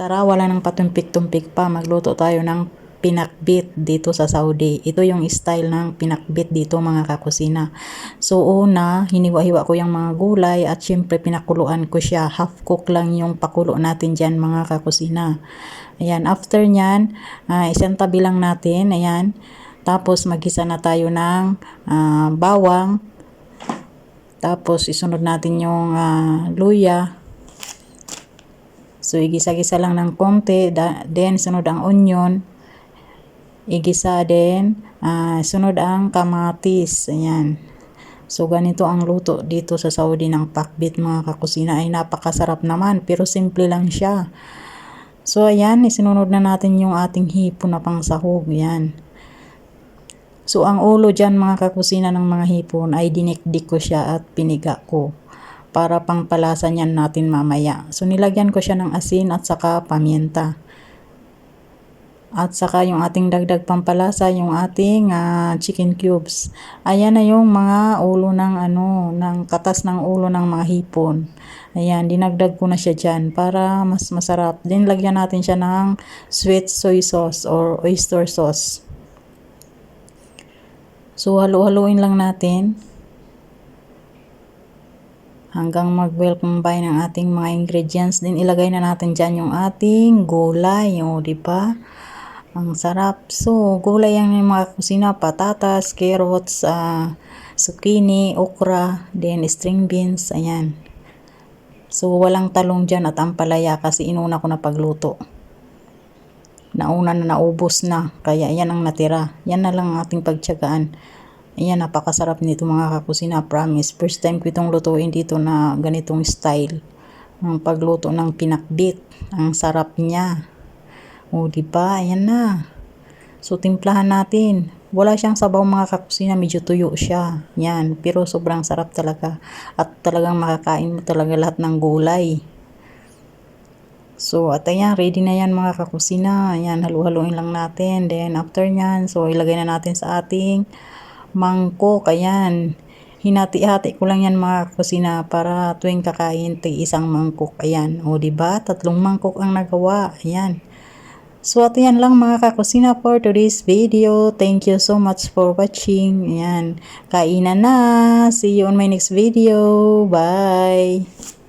Tara, wala nang patumpik-tumpik pa. Magluto tayo ng pinakbit dito sa Saudi. Ito yung style ng pinakbit dito mga kakusina. So una, hiniwa-hiwa ko yung mga gulay at syempre pinakuluan ko siya. Half cook lang yung pakulo natin dyan mga kakusina. Ayan, after nyan, isang tabi lang natin. Ayan, tapos magisa na tayo ng bawang. Tapos isunod natin yung luya. So, igisa-gisa lang ng konti. Then, sunod ang onion. Igisa din. Sunod ang kamatis. Ayan. So, ganito ang luto dito sa Saudi ng pakbit mga kakusina. Ay napakasarap naman. Pero simple lang siya. So, ayan. Isinunod na natin yung ating hipon na pang sahog. Ayan. So, ang ulo dyan mga kakusina ng mga hipon ay dinikdik ko siya at piniga ko para pangpalasa niyan natin mamaya. So, nilagyan ko siya ng asin at saka paminta. At saka yung ating dagdag pampalasa, yung ating chicken cubes. Ayan na yung mga ulo ng katas ng ulo ng mga hipon. Ayan, dinagdag ko na siya dyan para mas masarap. Then, lagyan natin siya ng sweet soy sauce or oyster sauce. So, halu-haluin lang natin hanggang mag-well combine ang ating mga ingredients. Din ilagay na natin dyan yung ating gulay. O, diba? Ang sarap. So, gulay yan yung mga kusina. Patatas, carrots, zucchini, okra, then string beans. Ayan. So, walang talong dyan at ampalaya kasi inuna ko na pagluto. Nauna na naubos na. Kaya yan ang natira. Yan na lang ang ating pagtiyagaan. Ayan, napakasarap nito mga kakusina, promise. First time ko itong lutuin dito na ganitong style. Ang pagluto ng pinakbit. Ang sarap niya. O, diba? Ayan na. So, timplahan natin. Wala siyang sabaw mga kakusina, medyo tuyo siya. Yan, pero sobrang sarap talaga. At talagang makakain mo talaga lahat ng gulay. So, at ayan, ready na yan mga kakusina. Ayan, halu-haluin lang natin. Then, after nyan, so, ilagay na natin sa ating mangkok. Ayan, hinati-hati ko lang yan mga kusina para tuwing kakain isang mangkok. Ayan, o diba, 3 mangkok ang nagawa. Ayan. So, at yan lang mga kakusina for today's video. Thank you so much for watching. Ayan, kainan na. See you on my next video. Bye.